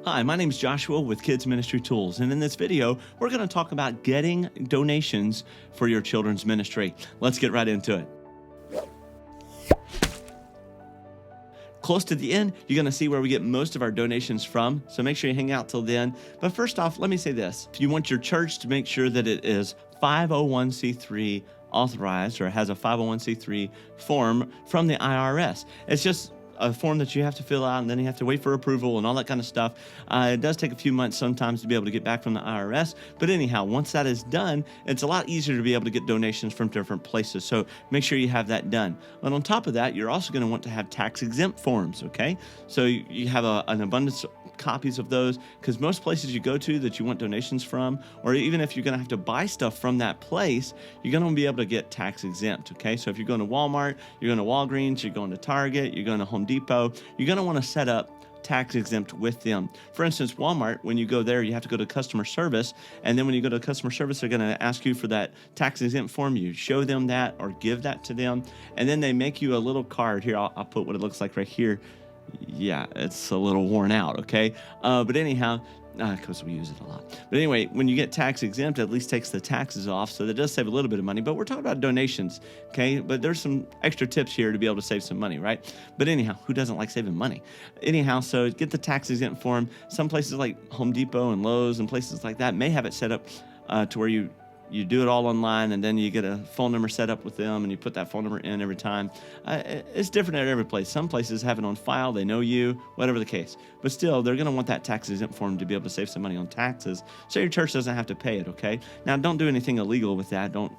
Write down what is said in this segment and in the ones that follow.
Hi, my name is Joshua with Kids Ministry Tools, and in this video, we're going to talk about getting donations for your children's ministry. Let's get right into it. Close to the end, you're going to see where we get most of our donations from, so make sure you hang out till then. But first off, let me say this. If you want your church to make sure that it is 501c3 authorized or has a 501c3 form from the IRS, it's just a form that you have to fill out, and then you have to wait for approval and all that kind of stuff. It does take a few months sometimes to be able to get back from the IRS. But anyhow, once that is done, it's a lot easier to be able to get donations from different places. So make sure you have that done. And on top of that, you're also going to want to have tax exempt forms, okay? So you have an abundance of copies of those, because most places you go to that you want donations from, or even if you're going to have to buy stuff from that place, you're going to be able to get tax exempt, okay? So if you're going to Walmart, you're going to Walgreens, you're going to Target, you're going to Home Depot, you're going to want to set up tax exempt with them. For instance, Walmart, when you go there, you have to go to customer service, and then when you go to customer service, they're going to ask you for that tax exempt form. You show them that or give that to them, and then they make you a little card. Here, I'll put what it looks like right here. Yeah, it's a little worn out, okay? But anyhow, because we use it a lot. But anyway, when you get tax exempt, it at least takes the taxes off, so that does save a little bit of money. But we're talking about donations, okay? But there's some extra tips here to be able to save some money, right? But anyhow, who doesn't like saving money? Anyhow, so get the tax exempt form. Some places like Home Depot and Lowe's and places like that may have it set up to where you do it all online, and then you get a phone number set up with them, and you put that phone number in every time. It's different at every place. Some places have it on file. They know you, whatever the case. But still, they're going to want that tax exempt form to be able to save some money on taxes, so your church doesn't have to pay it, okay? Now, don't do anything illegal with that. Don't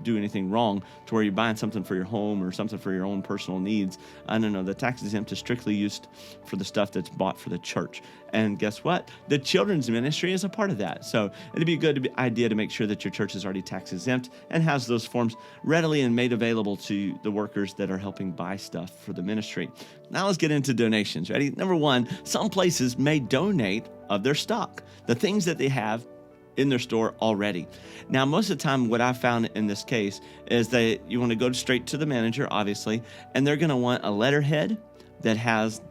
do anything wrong to where you're buying something for your home or something for your own personal needs. No, the tax exempt is strictly used for the stuff that's bought for the church. And guess what? The children's ministry is a part of that. So it'd be a good idea to make sure that your church is already tax exempt and has those forms readily and made available to the workers that are helping buy stuff for the ministry. Now let's get into donations. Ready? Number one, some places may donate of their stock, the things that they have in their store already. Now, most of the time, what I've found in this case is that you want to go straight to the manager, obviously, and they're going to want a letterhead that has,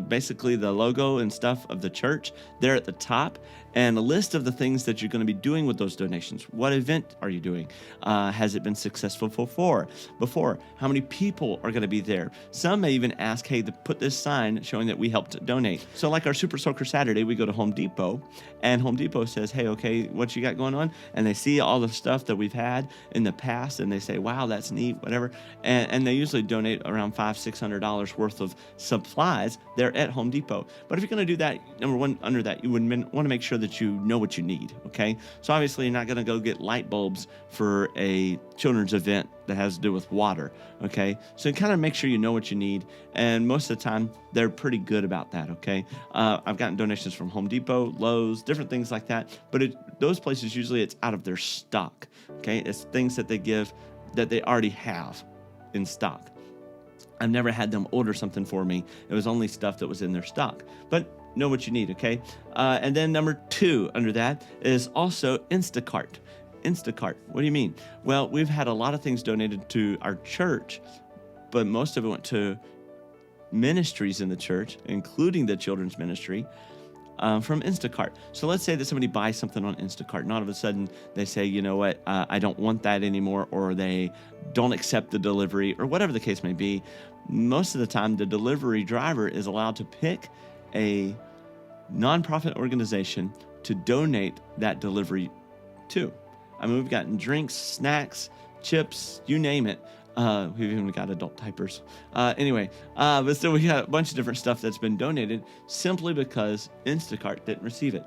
basically the logo and stuff of the church there at the top, and a list of the things that you're going to be doing with those donations. What event are you doing? Has it been successful before? How many people are going to be there? Some may even ask, hey, to put this sign showing that we helped donate. So like our Super Soaker Saturday, we go to Home Depot, and Home Depot says, hey, okay, what you got going on? And they see all the stuff that we've had in the past, and they say, wow, that's neat, whatever. And they usually donate around $500-$600 worth of supplies there at Home Depot. But if you're going to do that, number one, under that, you would want to make sure that you know what you need, okay? So obviously you're not going to go get light bulbs for a children's event that has to do with water, okay? So kind of make sure you know what you need, and most of the time they're pretty good about that, okay? I've gotten donations from Home Depot, Lowe's, different things like that, but those places usually it's out of their stock, okay? It's things that they give that they already have in stock. I've never had them order something for me. It was only stuff that was in their stock. But know what you need, okay? And then number two under that is also Instacart. Instacart, what do you mean? Well, we've had a lot of things donated to our church, but most of it went to ministries in the church, including the children's ministry, from Instacart. So let's say that somebody buys something on Instacart, and all of a sudden they say, you know what, I don't want that anymore, or they don't accept the delivery, or whatever the case may be. Most of the time, the delivery driver is allowed to pick a nonprofit organization to donate that delivery to. I mean, we've gotten drinks, snacks, chips, you name it. We've even got adult diapers. But still we got a bunch of different stuff that's been donated simply because Instacart didn't receive it.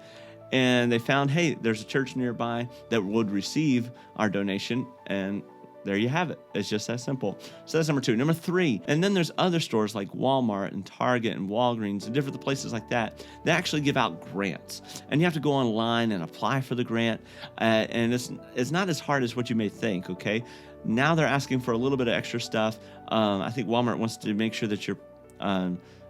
And they found, hey, there's a church nearby that would receive our donation, and there you have it. It's just that simple. So that's number two. Number three, and then there's other stores like Walmart and Target and Walgreens and different places like that. They actually give out grants, and you have to go online and apply for the grant. And it's not as hard as what you may think, okay? Now they're asking for a little bit of extra stuff. I think Walmart wants to make sure that your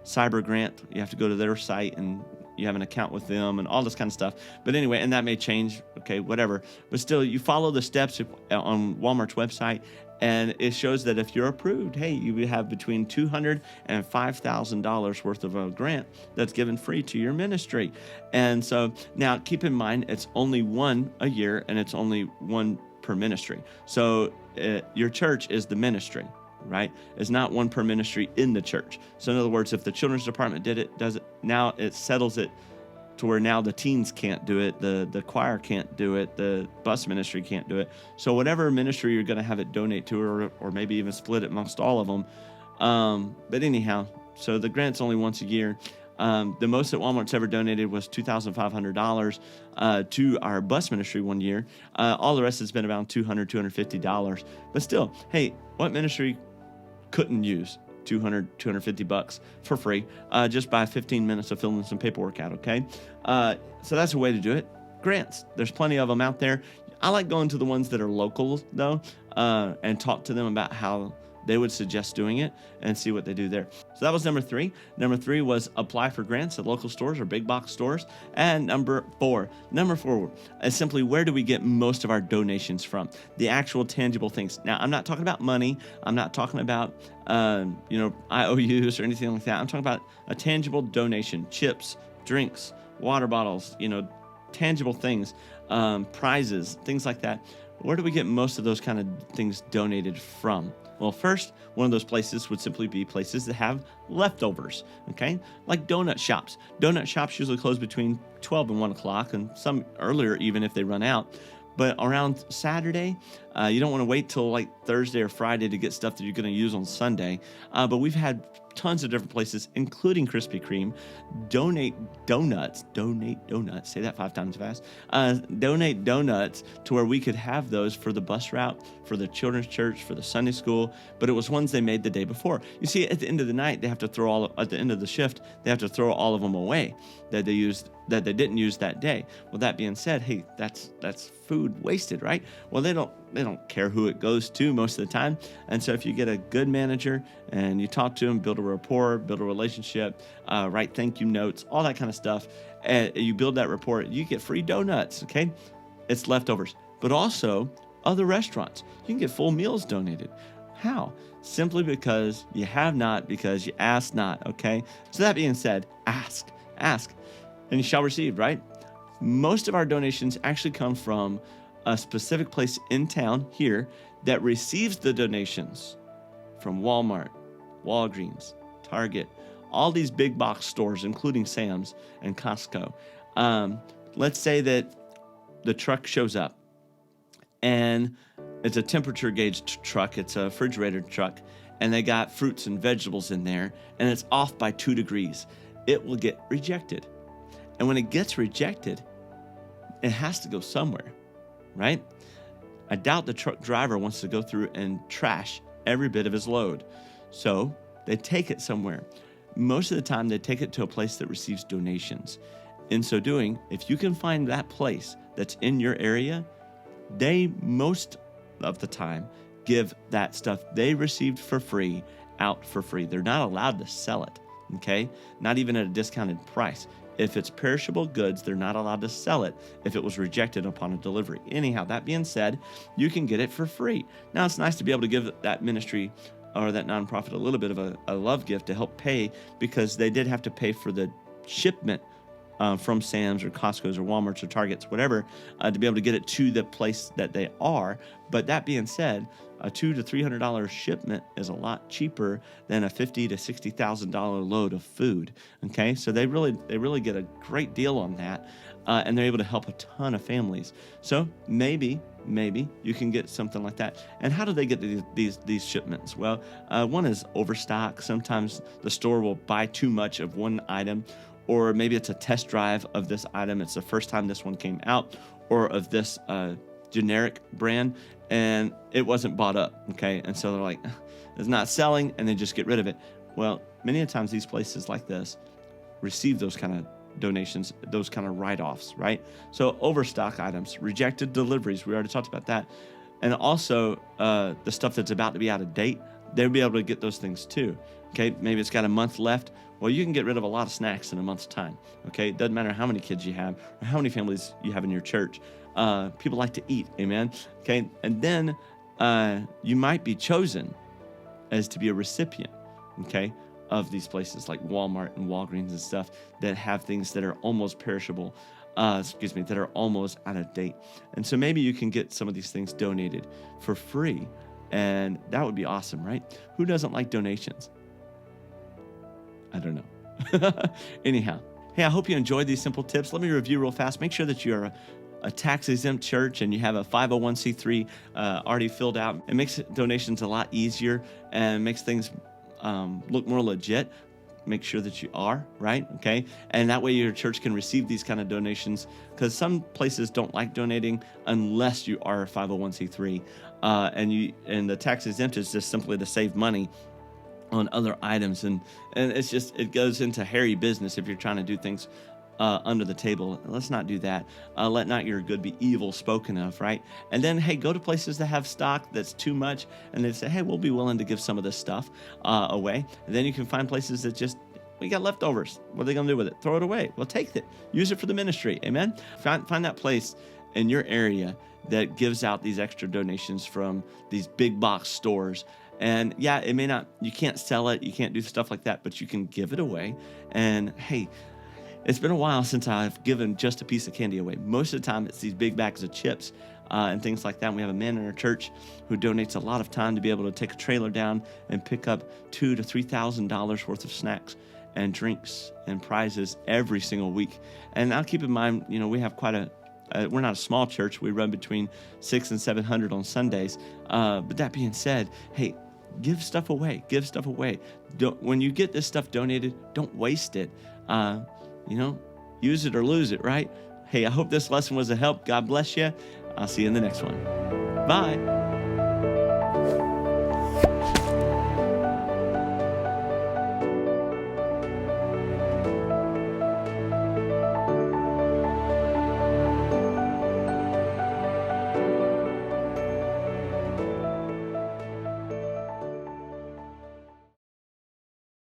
cyber grant, you have to go to their site and you have an account with them and all this kind of stuff. But anyway, and that may change, okay, whatever. But still, you follow the steps on Walmart's website, and it shows that if you're approved, hey, you would have between $200 and $5,000 worth of a grant that's given free to your ministry. And so now keep in mind, it's only one a year, and it's only one per ministry. So your church is the ministry, right? It's not one per ministry in the church. So in other words, if the children's department does it, now it settles it to where now the teens can't do it, the choir can't do it, the bus ministry can't do it. So whatever ministry you're going to have it donate to, or maybe even split it amongst all of them. But anyhow, so the grant's only once a year. The most that Walmart's ever donated was $2,500 to our bus ministry one year. All the rest has been around $200, $250. But still, hey, what ministry couldn't use $200, $250 for free, just by 15 minutes of filling some paperwork out, okay? So that's a way to do it. Grants, there's plenty of them out there. I like going to the ones that are local, though, and talk to them about how they would suggest doing it and see what they do there. So that was number 3. Number 3 was apply for grants at local stores or big box stores. And number 4 is simply, where do we get most of our donations from? The actual tangible things. Now, I'm not talking about money. I'm not talking about, IOUs or anything like that. I'm talking about a tangible donation, chips, drinks, water bottles, tangible things, prizes, things like that. Where do we get most of those kind of things donated from? Well, first, one of those places would simply be places that have leftovers, okay? Like donut shops. Donut shops usually close between 12 and 1 o'clock, and some earlier even if they run out. But around Saturday, you don't want to wait till like Thursday or Friday to get stuff that you're going to use on Sunday. But we've had tons of different places, including Krispy Kreme, donate donuts, say that 5 times fast, donate donuts to where we could have those for the bus route, for the children's church, for the Sunday school, but it was ones they made the day before. You see, at the end of the night, they have to at the end of the shift, they have to throw all of them away that they didn't use that day. Well, that being said, hey, that's food wasted, right? Well, they don't care who it goes to most of the time. And so if you get a good manager and you talk to them, build a rapport, build a relationship, write thank you notes, all that kind of stuff, and you build that rapport, you get free donuts, okay? It's leftovers. But also other restaurants, you can get full meals donated. How? Simply because you have not, because you ask not, okay? So that being said, ask, and you shall receive, right? Most of our donations actually come from a specific place in town here that receives the donations from Walmart, Walgreens, Target, all these big box stores, including Sam's and Costco. Let's say that the truck shows up and it's a temperature gauge truck. It's a refrigerator truck, and they got fruits and vegetables in there, and it's off by 2 degrees. It will get rejected. And when it gets rejected, it has to go somewhere, right? I doubt the truck driver wants to go through and trash every bit of his load. So they take it somewhere. Most of the time, they take it to a place that receives donations. In so doing, if you can find that place that's in your area, they most of the time give that stuff they received for free out for free. They're not allowed to sell it, okay? Not even at a discounted price. If it's perishable goods, they're not allowed to sell it if it was rejected upon a delivery. Anyhow, that being said, you can get it for free. Now, it's nice to be able to give that ministry or that nonprofit a little bit of a love gift to help pay, because they did have to pay for the shipment from Sam's or Costco's or Walmart's or Target's, whatever, to be able to get it to the place that they are. But that being said, a $200 to $300 shipment is a lot cheaper than a $50,000 to $60,000 load of food. Okay, so they really get a great deal on that, and they're able to help a ton of families. So maybe you can get something like that. And how do they get these shipments? Well, one is overstock. Sometimes the store will buy too much of one item, or maybe it's a test drive of this item. It's the first time this one came out, or of this generic brand, and it wasn't bought up, okay? And so they're like, it's not selling, and they just get rid of it. Well, many times these places like this receive those kind of donations, those kind of write-offs, right? So overstock items, rejected deliveries, we already talked about that. And also the stuff that's about to be out of date, they'll be able to get those things too. Okay, maybe it's got a month left. Well, you can get rid of a lot of snacks in a month's time. Okay, it doesn't matter how many kids you have or how many families you have in your church. People like to eat, amen. Okay, and then you might be chosen as to be a recipient, okay, of these places like Walmart and Walgreens and stuff that have things that are almost perishable, that are almost out of date. And so maybe you can get some of these things donated for free, and that would be awesome, right? Who doesn't like donations? I don't know. Anyhow, hey, I hope you enjoyed these simple tips. Let me review real fast. Make sure that you're a tax-exempt church and you have a 501c3 already filled out. It makes donations a lot easier and makes things look more legit. Make sure that you are, right? Okay. And that way your church can receive these kind of donations, because some places don't like donating unless you are a 501c3. And the tax exempt is just simply to save money on other items. And it goes into hairy business if you're trying to do things under the table. Let's not do that. Let not your good be evil spoken of, right? And then, hey, go to places that have stock that's too much, and they say, hey, we'll be willing to give some of this stuff away. And then you can find places that just, we got leftovers. What are they going to do with it? Throw it away. Well, take it. Use it for the ministry. Amen? Find that place in your area that gives out these extra donations from these big box stores. And yeah, it may not, you can't sell it, you can't do stuff like that, but you can give it away. And hey, it's been a while since I've given just a piece of candy away. Most of the time, it's these big bags of chips and things like that. And we have a man in our church who donates a lot of time to be able to take a trailer down and pick up $2,000 to $3,000 worth of snacks and drinks and prizes every single week. And now keep in mind, we have quite we're not a small church. We run between 600 and 700 on Sundays. But that being said, hey, give stuff away. Give stuff away. When you get this stuff donated, don't waste it. Use it or lose it, right? Hey, I hope this lesson was a help. God bless you. I'll see you in the next one. Bye.